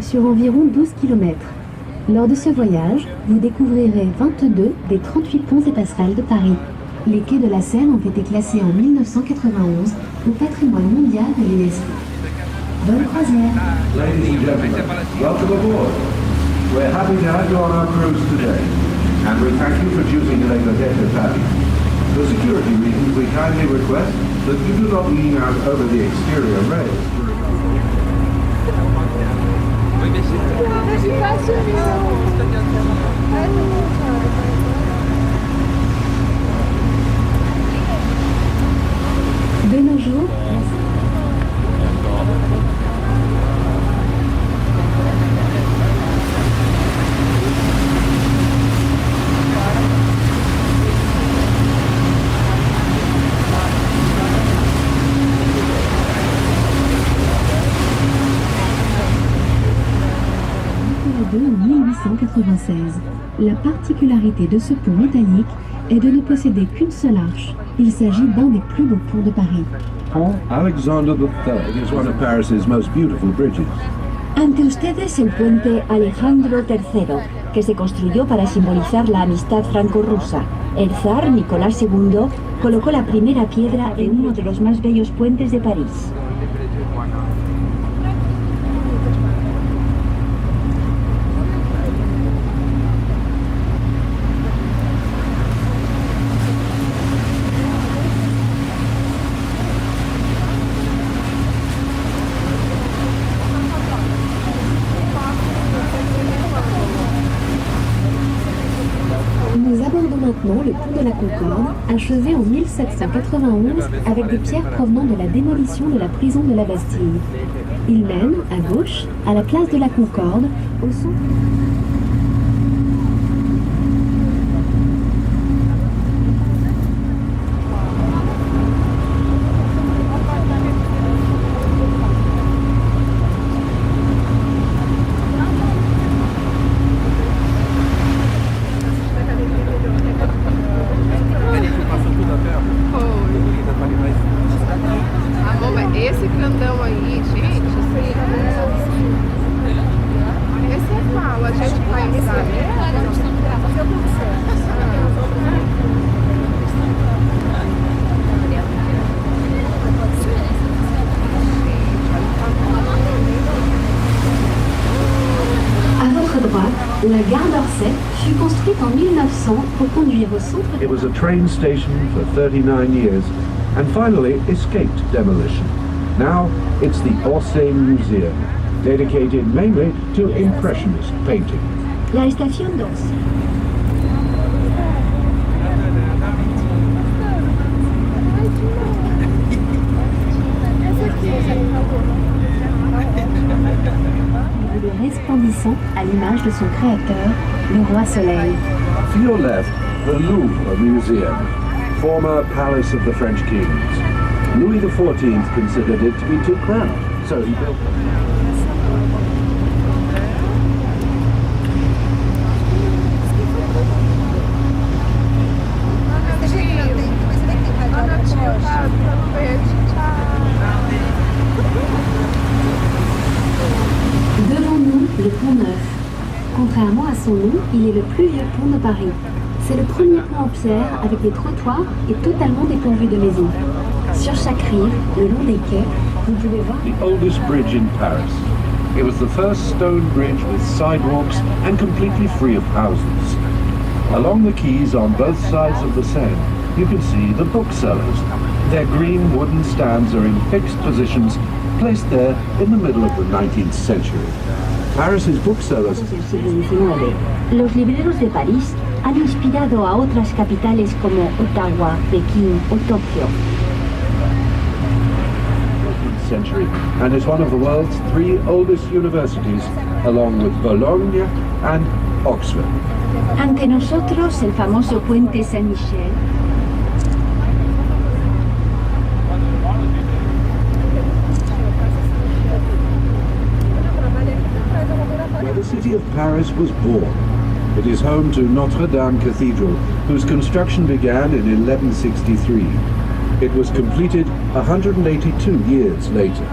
sur environ 12 km. Lors de ce voyage, vous découvrirez 22 des 38 ponts et passerelles de Paris. Les quais de la Seine ont été classés en 1991 au patrimoine mondial de l'UNESCO. Bonne croisière. Ladies and gentlemen, welcome aboard. We're happy to have you on our cruise today, and we thank you for choosing to make the day to Paris. For security reasons, we kindly request that you do not lean out over the exterior rails. De nos jours, en 1896. La particularité de ce pont métallique est de ne posséder qu'une seule arche. Il s'agit d'un des plus beaux ponts de Paris. Pont Alexander III is one of Paris's most beautiful bridges. Ante ustedes el puente Alejandro III, que se construyó para simbolizar la amistad franco-rusa. El zar Nicolás II colocó la primera piedra en uno de los más bellos puentes de París. Nous abordons maintenant le pont de la Concorde, achevé en 1791 avec des pierres provenant de la démolition de la prison de la Bastille. Il mène, à gauche, à la place de la Concorde, au centre. Esse grandão aí, gente, esse é qual? A gente vai saber. À votre droite, la gare d'Orsay fut construite en 1900 pour conduire au centre. It was a train station for 39 years and finally escaped demolition. Now it's the Orsay Museum, dedicated mainly to Impressionist painting. La estación d'Orsay. Resplendissant à l'image de son créateur, le roi Soleil. To your left, the Louvre Museum, former palace of the French kings. Louis XIV considered it to be too cramped, so he built it. Devant nous, le pont Neuf. Contrairement à son nom, il est le plus vieux pont de Paris. C'est le premier pont en pierre avec des trottoirs et totalement dépourvu de maisons. Sur chaque rive, le long des quais, vous pouvez voir The oldest bridge in Paris. It was the first stone bridge with sidewalks and completely free of houses. Along the quays on both sides of the Seine, you can see the booksellers. Their green wooden stands are in fixed positions, placed there in the middle of the 19th century. Paris's booksellers. Del siglo XIX, los libreros de París han inspirado a otras capitales como Ottawa, Pekín o Tokio. Century and is one of the world's 3 oldest universities, along with Bologna and Oxford. Ante nosotros el famoso puente Saint-Michel. Where the city of Paris was born. It is home to Notre Dame Cathedral, whose construction began in 1163. It was completed 182 years later.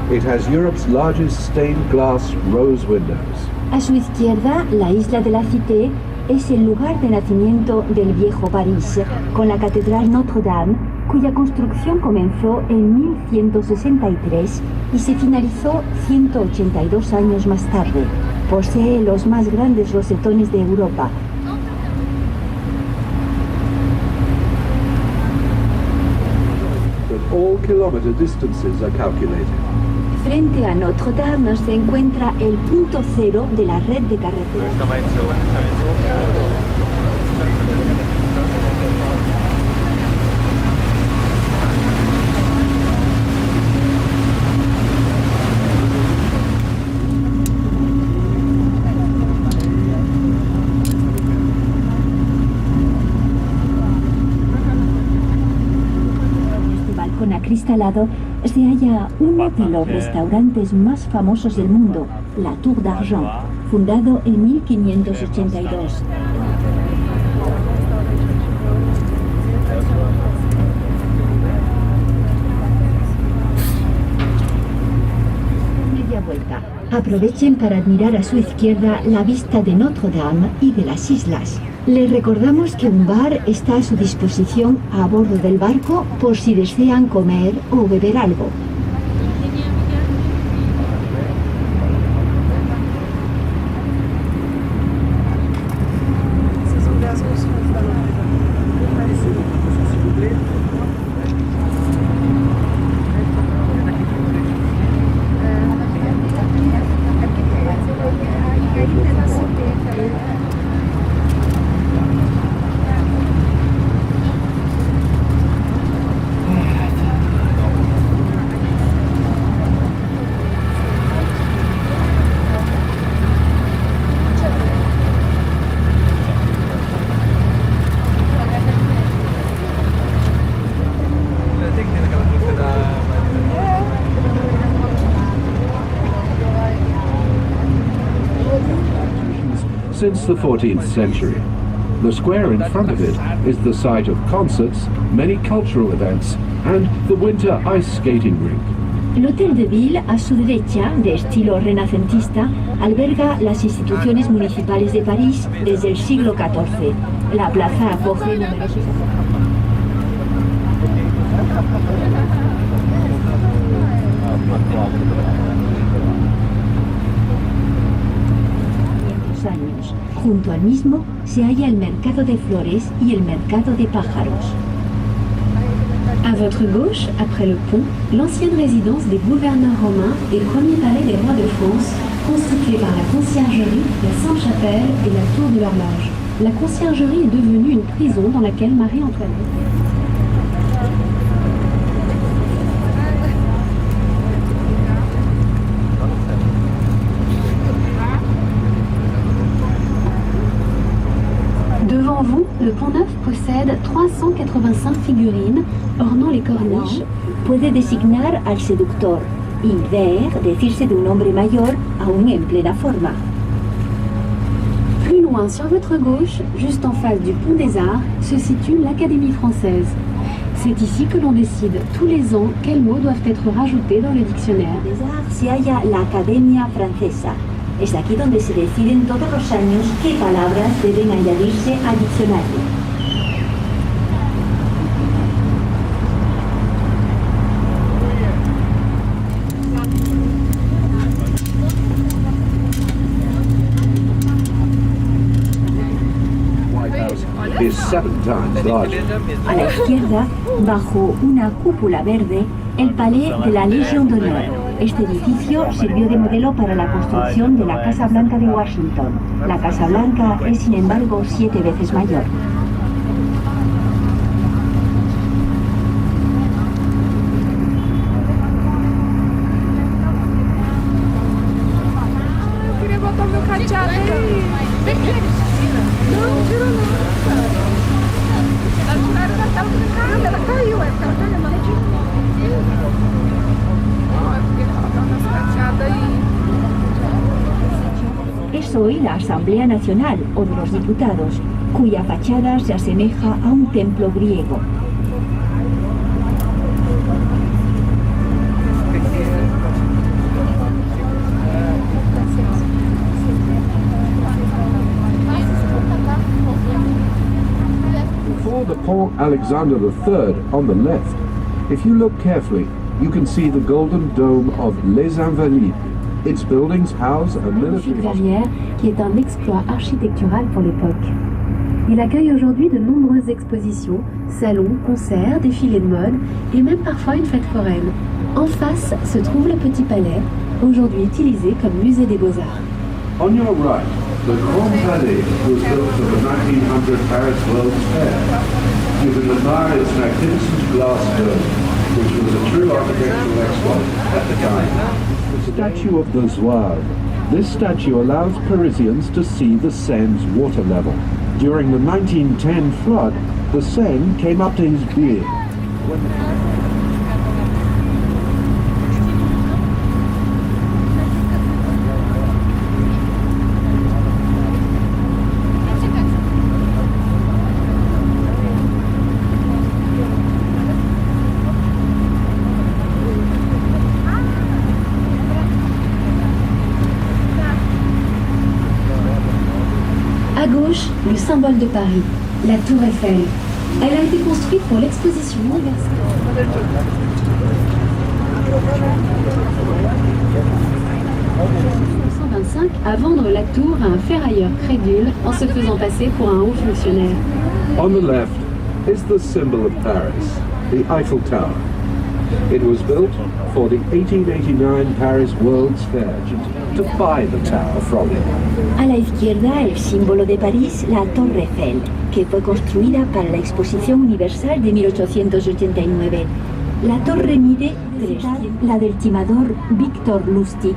It has Europe's largest stained glass rose windows. A su izquierda, la isla de la Cité es el lugar de nacimiento del viejo París, con la Catedral Notre-Dame, cuya construcción comenzó en 1163 y se finalizó 182 años más tarde. Posee los más grandes rosetones de Europa. But all kilometer distances are calculated. Frente a Notre-Dame se encuentra el punto cero de la red de carreteras. Acristalado se halla uno de los restaurantes más famosos del mundo, la Tour d'Argent, fundado en 1582. Media vuelta. Aprovechen para admirar a su izquierda la vista de Notre-Dame y de las islas. Les recordamos que un bar está a su disposición a bordo del barco por si desean comer o beber algo. Since the 14th century. The square in front of it is the site of concerts, many cultural events, and the winter ice skating rink. El Hotel de Ville, a su derecha, de estilo renacentista, alberga las instituciones municipales de París desde el siglo XIV. La plaza acoge numerosos años. Junto al mismo se halla el mercado de flores y el mercado de pájaros. À votre gauche, après le pont, l'ancienne résidence des gouverneurs romains et premier palais des rois de France, constituée par la conciergerie, la Sainte-Chapelle et la tour de l'horloge. La conciergerie est devenue une prison dans laquelle Marie-Antoinette... Devant vous, le Pont Neuf possède 385 figurines ornant les corniches. Puede designar al seductor y ver decirse de un hombre mayor aún en plena forma. Plus loin sur votre gauche, juste en face du Pont des Arts, se situe l'Académie française. C'est ici que l'on décide tous les ans quels mots doivent être rajoutés dans le dictionnaire. Des Arts se halla la Academia Francesa. Es aquí donde se deciden todos los años qué palabras deben añadirse al diccionario. Is 7 times larger. A la izquierda, bajo una cúpula verde, el Palais de la Légion d'Honneur. Este edificio sirvió de modelo para la construcción de la Casa Blanca de Washington. La Casa Blanca es, sin embargo, 7 veces mayor. Queria botar o meu cadeado aí. Não, tira não. Ela tiraram, ela caiu, ela caiu, mas es hoy la Asamblea Nacional o de los Diputados, cuya fachada se asemeja a un templo griego. Pont Alexander III on the left, if you look carefully, you can see the golden dome of Les Invalides. Its buildings house a military hospital. Verrières, qui est un exploit architectural pour l'époque. Il accueille aujourd'hui de nombreuses expositions, salons, concerts, défilés de mode et même parfois une fête foraine. En face se trouve le Petit Palais, aujourd'hui utilisé comme musée des Beaux-Arts. On your right, the Grand Palais was built for the 1900 Paris World's Fair. You can admire its magnificent glass dome, which was a true architectural exploit at the time. The statue of the Zouave. This statue allows Parisians to see the Seine's water level. During the 1910 flood, the Seine came up to his beard. À gauche, le symbole de Paris, la Tour Eiffel. Elle a été construite pour l'exposition universelle. En 1925, à vendre la tour à un ferrailleur crédule en se faisant passer pour un haut fonctionnaire. On the left is the symbol of Paris, the Eiffel Tower. It was built for the 1889 Paris World's Fair to buy the tower from him. A la izquierda, el símbolo de París, la Torre Eiffel, que fue construida para la Exposición Universal de 1889. La torre mide la del timador Victor Lustig,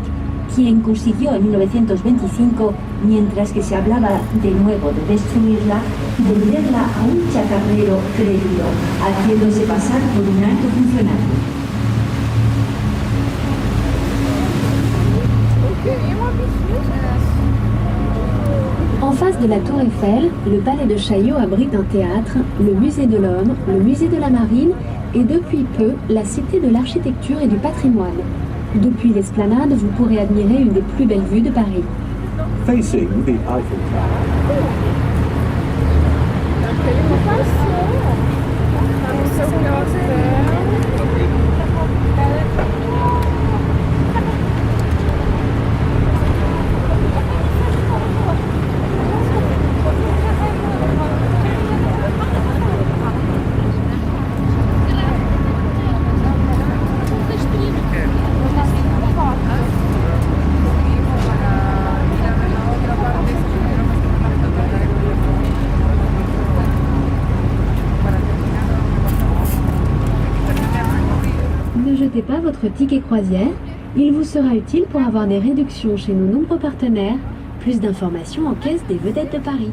quien consiguió en 1925, mientras que se hablaba de nuevo de destruirla, venderla a un chatarrero crédulo, haciéndose pasar por un alto funcionario. En face de la Tour Eiffel, le palais de Chaillot abrite un théâtre, le musée de l'Homme, le musée de la Marine et depuis peu, la Cité de l'Architecture et du Patrimoine. Depuis l'esplanade, vous pourrez admirer une des plus belles vues de Paris. Facing the Eiffel Tower. Ne jetez pas votre ticket croisière, il vous sera utile pour avoir des réductions chez nos nombreux partenaires. Plus d'informations en caisse des vedettes de Paris.